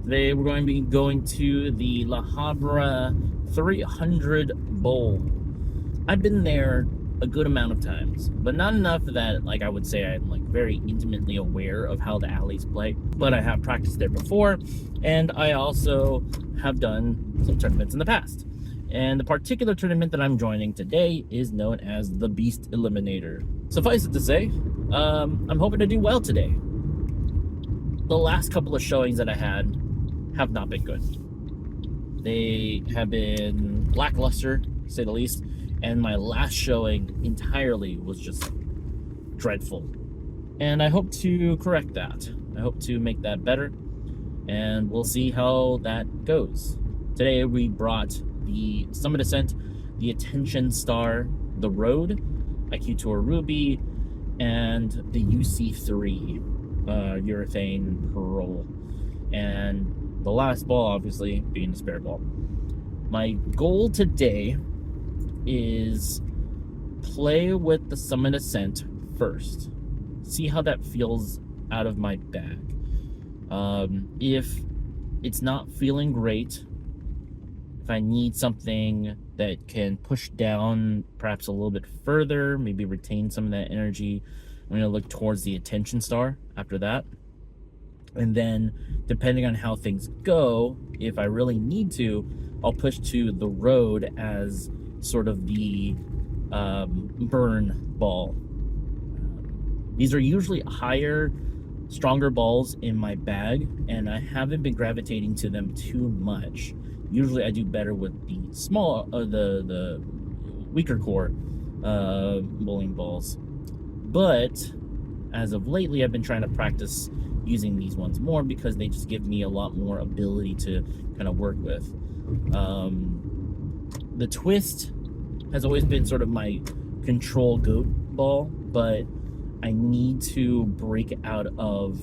Today we're going to be going to the La Habra 300 Bowl. I've been there a good amount of times, but not enough that I would say I'm very intimately aware of how the alleys play. But I have practiced there before, and I also have done some tournaments in the past. And the particular tournament that I'm joining today is known as the Beast Eliminator. Suffice it to say, I'm hoping to do well today. The last couple of showings that I had have not been good. They have been lackluster, to say the least, and my last showing entirely was just dreadful. And I hope to correct that. I hope to make that better, and we'll see how that goes. Today we brought the Summit Ascent, the Attention Star, the Road, IQ Tour Ruby, and the UC3 urethane pearl, and the last ball obviously being the spare ball. My goal today is play with the Summit Ascent first, see how that feels out of my bag. If it's not feeling great, if I need something that can push down perhaps a little bit further, maybe retain some of that energy, I'm going to look towards the Attention Star after that. And then, depending on how things go, if I really need to, I'll push to the Road as sort of the burn ball. These are usually higher, stronger balls in my bag, and I haven't been gravitating to them too much. Usually I do better with the the weaker core bowling balls. But as of lately, I've been trying to practice using these ones more because they just give me a lot more ability to kind of work with. The Twist has always been sort of my control goat ball, but I need to break out of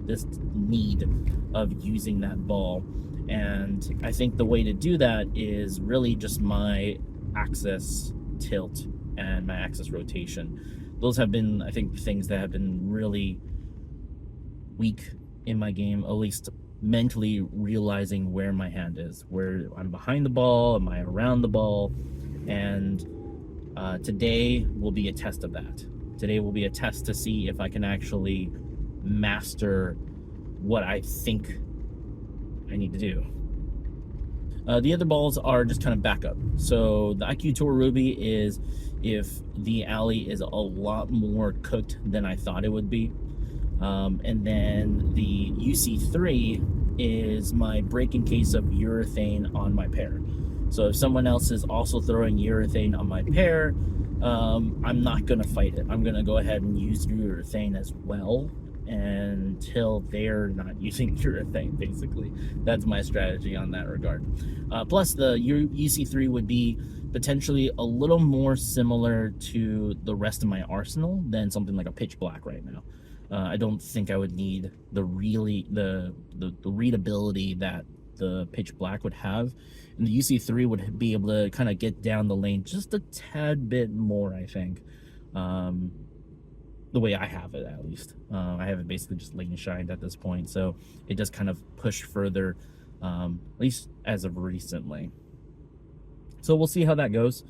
this need of using that ball. And I think the way to do that is really just my axis tilt and my axis rotation. Those have been, I think, things that have been really weak in my game, at least mentally realizing where my hand is, where I'm behind the ball, am I around the ball, and today will be a test of that. Today will be a test to see if I can actually master what I think I need to do. The other balls are just kind of backup. So the IQ Tour Ruby is if the alley is a lot more cooked than I thought it would be. And then the UC3 is my break in case of urethane on my pair. So if someone else is also throwing urethane on my pair, I'm not going to fight it. I'm going to go ahead and use urethane as well until they're not using urethane, basically. That's my strategy on that regard. Plus, the UC3 would be potentially a little more similar to the rest of my arsenal than something like a Pitch Black right now. I don't think I would need the readability that the Pitch Black would have, and the UC3 would be able to kind of get down the lane just a tad bit more, I think. The way I have it, at least. I have it basically just lane shined at this point, so it does kind of push further, at least as of recently. So we'll see how that goes.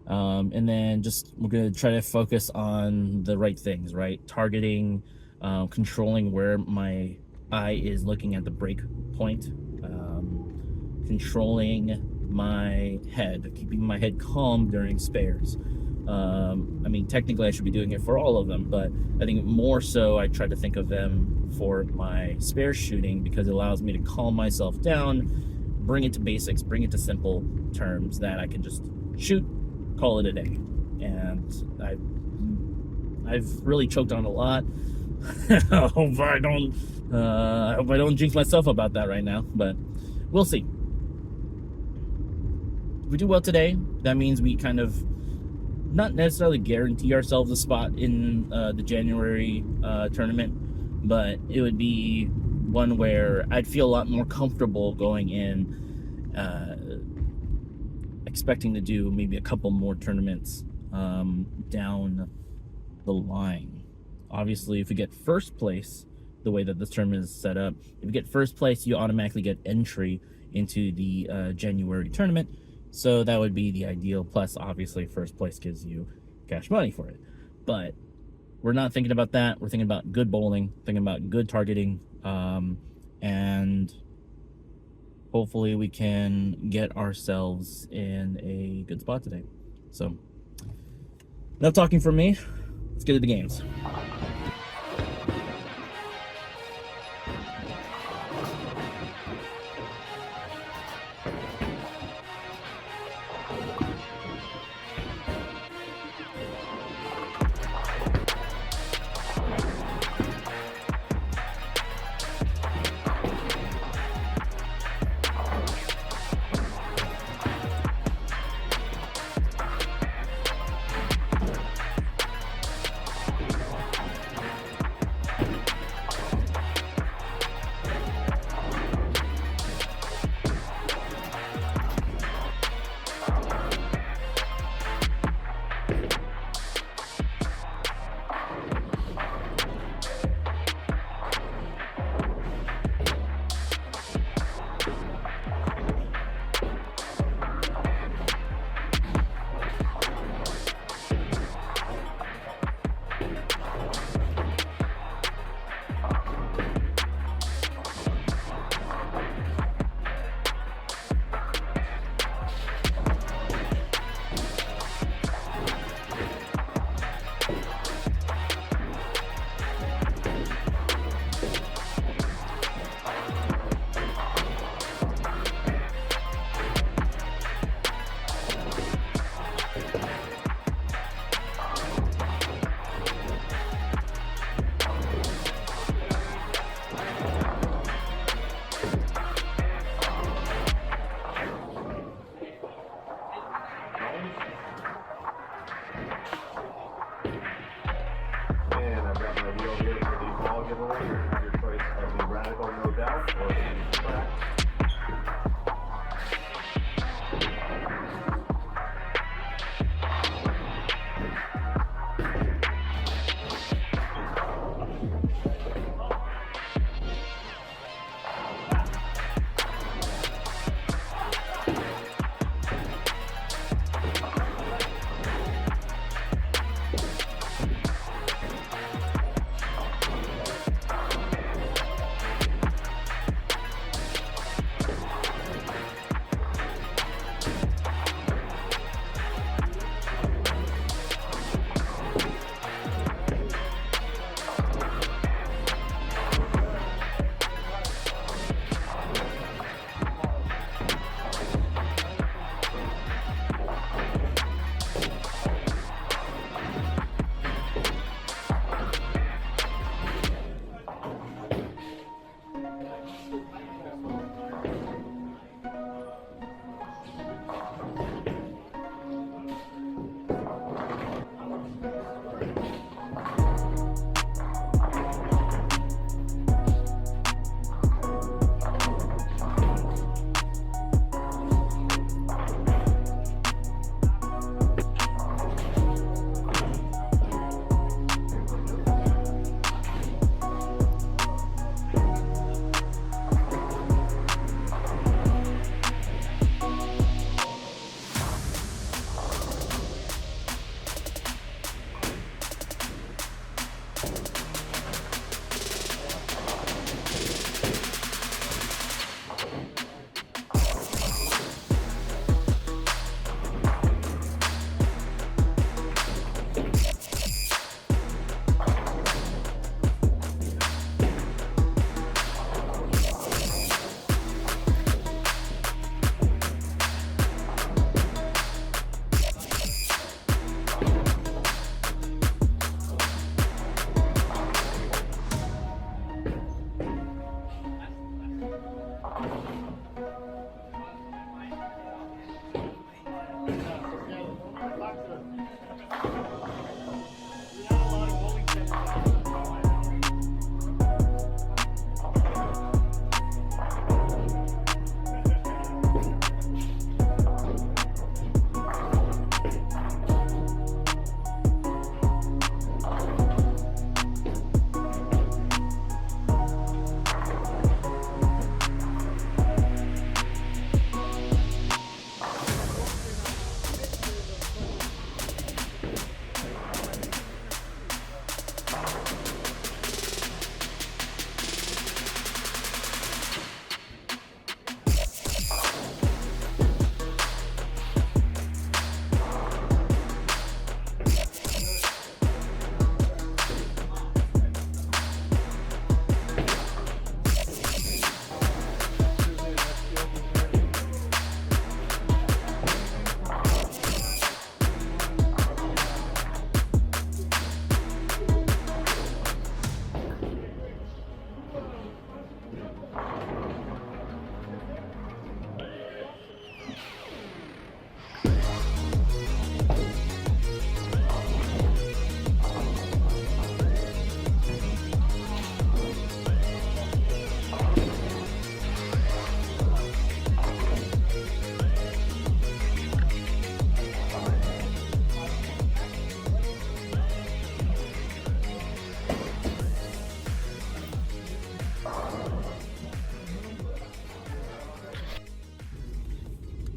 And then we're going to try to focus on the right things, right? Targeting, controlling where my eye is looking at the break point, controlling my head, keeping my head calm during spares. I mean, technically I should be doing it for all of them, but I think more so I try to think of them for my spare shooting because it allows me to calm myself down, bring it to basics, bring it to simple terms that I can just shoot, call it a day. And I've really choked on a lot. I hope I don't jinx myself about that right now, but we'll see. If we do well today, that means we kind of not necessarily guarantee ourselves a spot in the January tournament, but it would be one where I'd feel a lot more comfortable going in, expecting to do maybe a couple more tournaments down the line. Obviously, if we get first place, the way that this tournament is set up. If you get first place, you automatically get entry into the January tournament. So that would be the ideal. Plus, obviously, first place gives you cash money for it. But we're not thinking about that. We're thinking about good bowling, thinking about good targeting, and hopefully we can get ourselves in a good spot today. So, enough talking from me. Let's get to the games.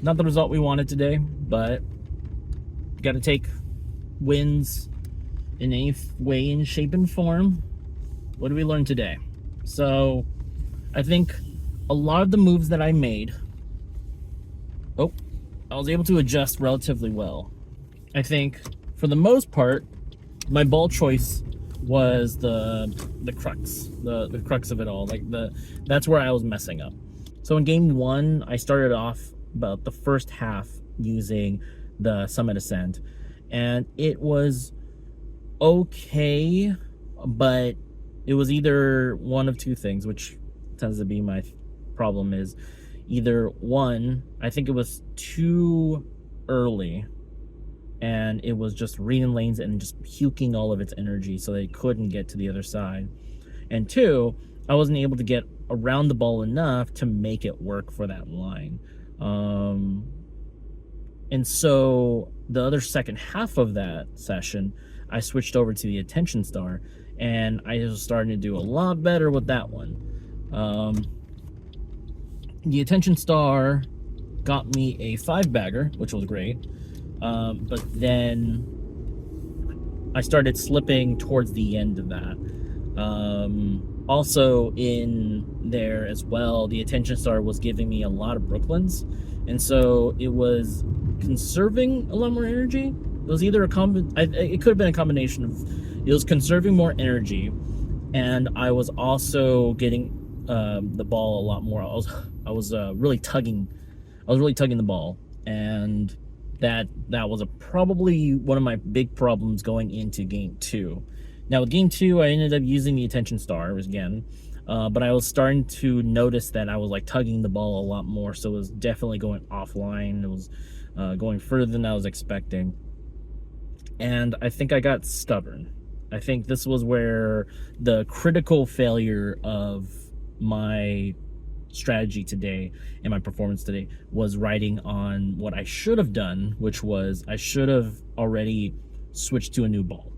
Not the result we wanted today, but got to take wins in any way, in shape, and form. What did we learn today? So, I think a lot of the moves that I made, I was able to adjust relatively well. I think, for the most part, my ball choice was the crux, the crux of it all. That's where I was messing up. So in game 1, I started off about the first half using the Summit Ascent, and it was okay, but it was either one of two things, which tends to be my problem. Is either one, I think it was too early and it was just reading lanes and just puking all of its energy so they couldn't get to the other side, and two, I wasn't able to get around the ball enough to make it work for that line. And so the other second half of that session, I switched over to the Attention Star, and I was starting to do a lot better with that one. The Attention Star got me a 5-bagger, which was great, but then I started slipping towards the end of that. Also in there as well, the Attention Star was giving me a lot of Brooklyns, and so it was conserving a lot more energy. It was either it could have been a combination of, it was conserving more energy, and I was also getting the ball a lot more. I was really tugging the ball, and that was probably one of my big problems going into game 2. Now with game 2, I ended up using the Attention Star again, but I was starting to notice that I was like tugging the ball a lot more, so it was definitely going offline. It was going further than I was expecting, and I think I got stubborn. I think this was where the critical failure of my strategy today and my performance today was riding on what I should have done, which was I should have already switched to a new ball.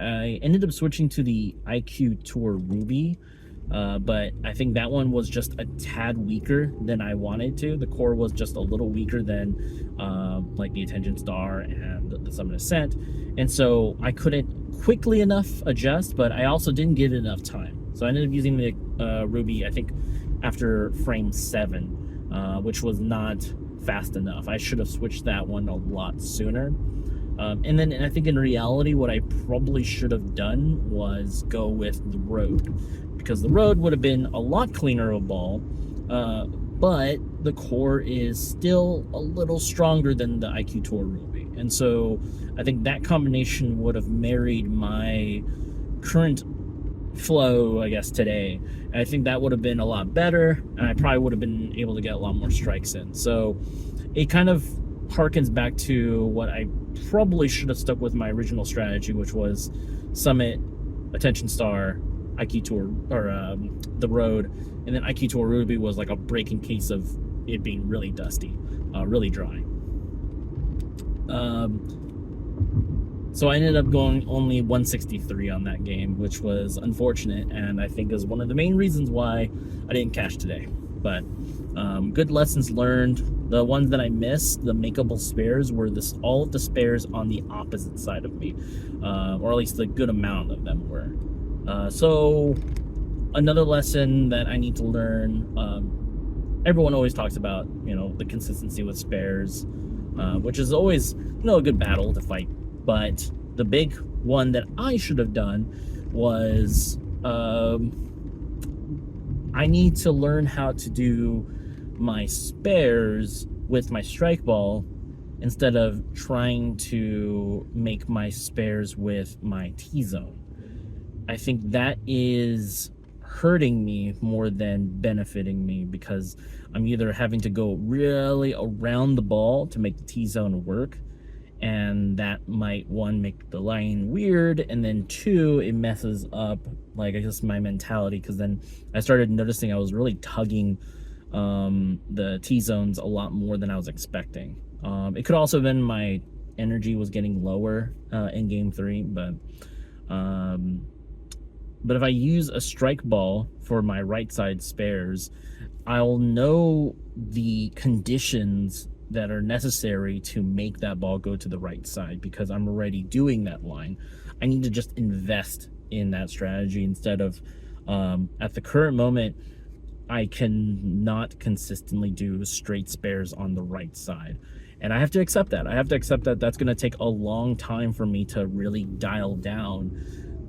I ended up switching to the IQ Tour Ruby, but I think that one was just a tad weaker than I wanted to. The core was just a little weaker than like the Attention Star and the Summit Ascent, and so I couldn't quickly enough adjust, but I also didn't give it enough time. So I ended up using the Ruby, I think, after frame 7, which was not fast enough. I should have switched that one a lot sooner. And then I think in reality, what I probably should have done was go with the Road, because the Road would have been a lot cleaner of a ball, but the core is still a little stronger than the IQ Tour Ruby. And so I think that combination would have married my current flow, I guess, today. I think that would have been a lot better, and I probably would have been able to get a lot more strikes in. So it kind of harkens back to what I probably should have stuck with my original strategy, which was Summit, Attention Star, IQ Tour, or the Road, and then IQ Tour Ruby was like a breaking case of it being really dusty, really dry. So I ended up going only 163 on that game, which was unfortunate, and I think is one of the main reasons why I didn't cash today. But good lessons learned. The ones that I missed, the makeable spares, were all of the spares on the opposite side of me, or at least a good amount of them were. So another lesson that I need to learn, everyone always talks about, the consistency with spares, which is always, a good battle to fight. But the big one that I should have done was I need to learn how to do my spares with my strike ball instead of trying to make my spares with my T-zone. I think that is hurting me more than benefiting me, because I'm either having to go really around the ball to make the T-zone work, and that might, one, make the line weird, and then two, it messes up, I guess, my mentality, because then I started noticing I was really tugging the T-zones a lot more than I was expecting. It could also have been my energy was getting lower in game 3, but But if I use a strike ball for my right side spares, I'll know the conditions that are necessary to make that ball go to the right side because I'm already doing that line. I need to just invest in that strategy instead of at the current moment, I cannot consistently do straight spares on the right side. And I have to accept that. I have to accept that that's going to take a long time for me to really dial down.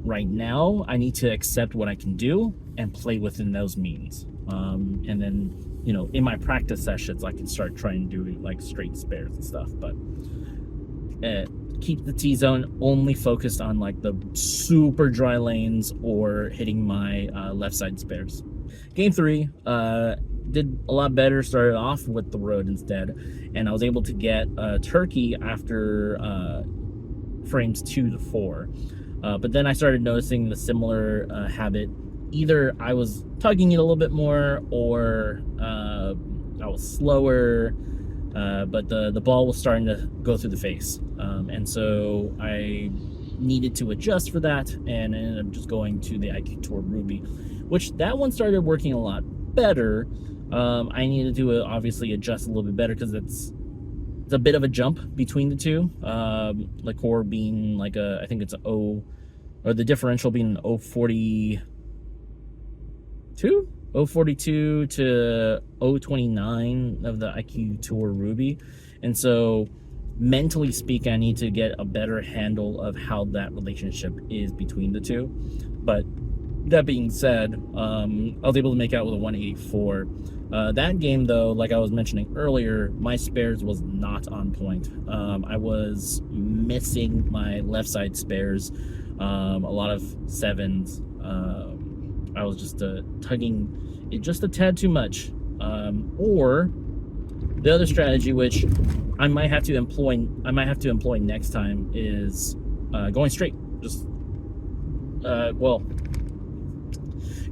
Right now, I need to accept what I can do and play within those means. And then, you know, in my practice sessions, I can start trying to do like straight spares and stuff. But keep the T-zone only focused on like the super dry lanes or hitting my left side spares. Game 3 did a lot better, started off with the road instead, and I was able to get turkey after frames 2 to 4. But then I started noticing the similar habit. Either I was tugging it a little bit more or I was slower, but the ball was starting to go through the face. And so I needed to adjust for that and ended up just going to the IQ Tour Ruby, which that one started working a lot better. I needed to obviously adjust a little bit better because it's a bit of a jump between the two. Liqueur being like I think it's O, or the differential being an 042 to 029 of the IQ Tour Ruby. And so mentally speaking, I need to get a better handle of how that relationship is between the two. But that being said, I was able to make out with a 184. That game, though, like I was mentioning earlier, my spares was not on point. I was missing my left side spares, a lot of 7s. I was just tugging it just a tad too much. Or the other strategy, which I might have to employ next time, is going straight. Just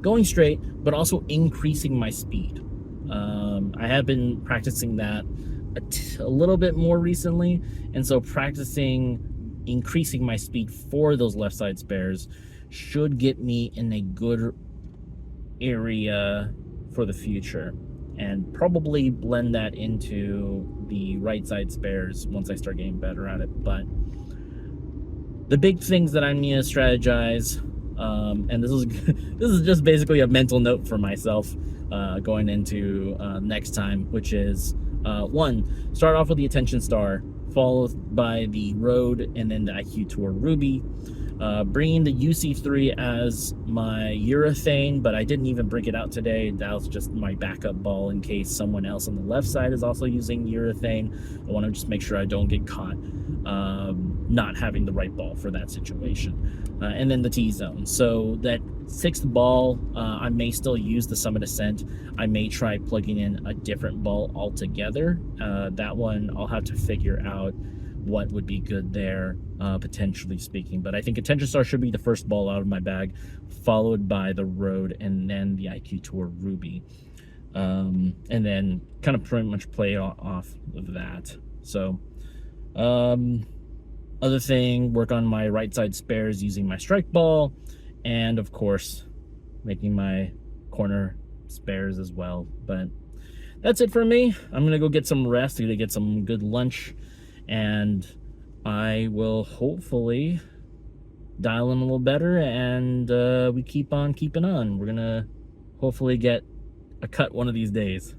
going straight, but also increasing my speed. I have been practicing that a little bit more recently, and so practicing increasing my speed for those left side spares should get me in a good area for the future, and probably blend that into the right side spares once I start getting better at it. But the big things that I need to strategize, and this is just basically a mental note for myself going into next time, which is 1, start off with the attention star, followed by the road, and then the IQ Tour Ruby. Bringing the UC3 as my urethane, but I didn't even bring it out today. That was just my backup ball in case someone else on the left side is also using urethane. I want to just make sure I don't get caught not having the right ball for that situation. And then the T-zone. So that 6th ball, I may still use the Summit Ascent. I may try plugging in a different ball altogether. That one I'll have to figure out what would be good there, potentially speaking. But I think Attention Star should be the first ball out of my bag, followed by the Road, and then the IQ Tour Ruby. And then kind of pretty much play off of that. So, other thing, work on my right side spares using my strike ball, and of course, making my corner spares as well. But that's it for me. I'm gonna go get some rest. I'm gonna get some good lunch, and I will hopefully dial in a little better, and we keep on keeping on. We're gonna hopefully get a cut one of these days.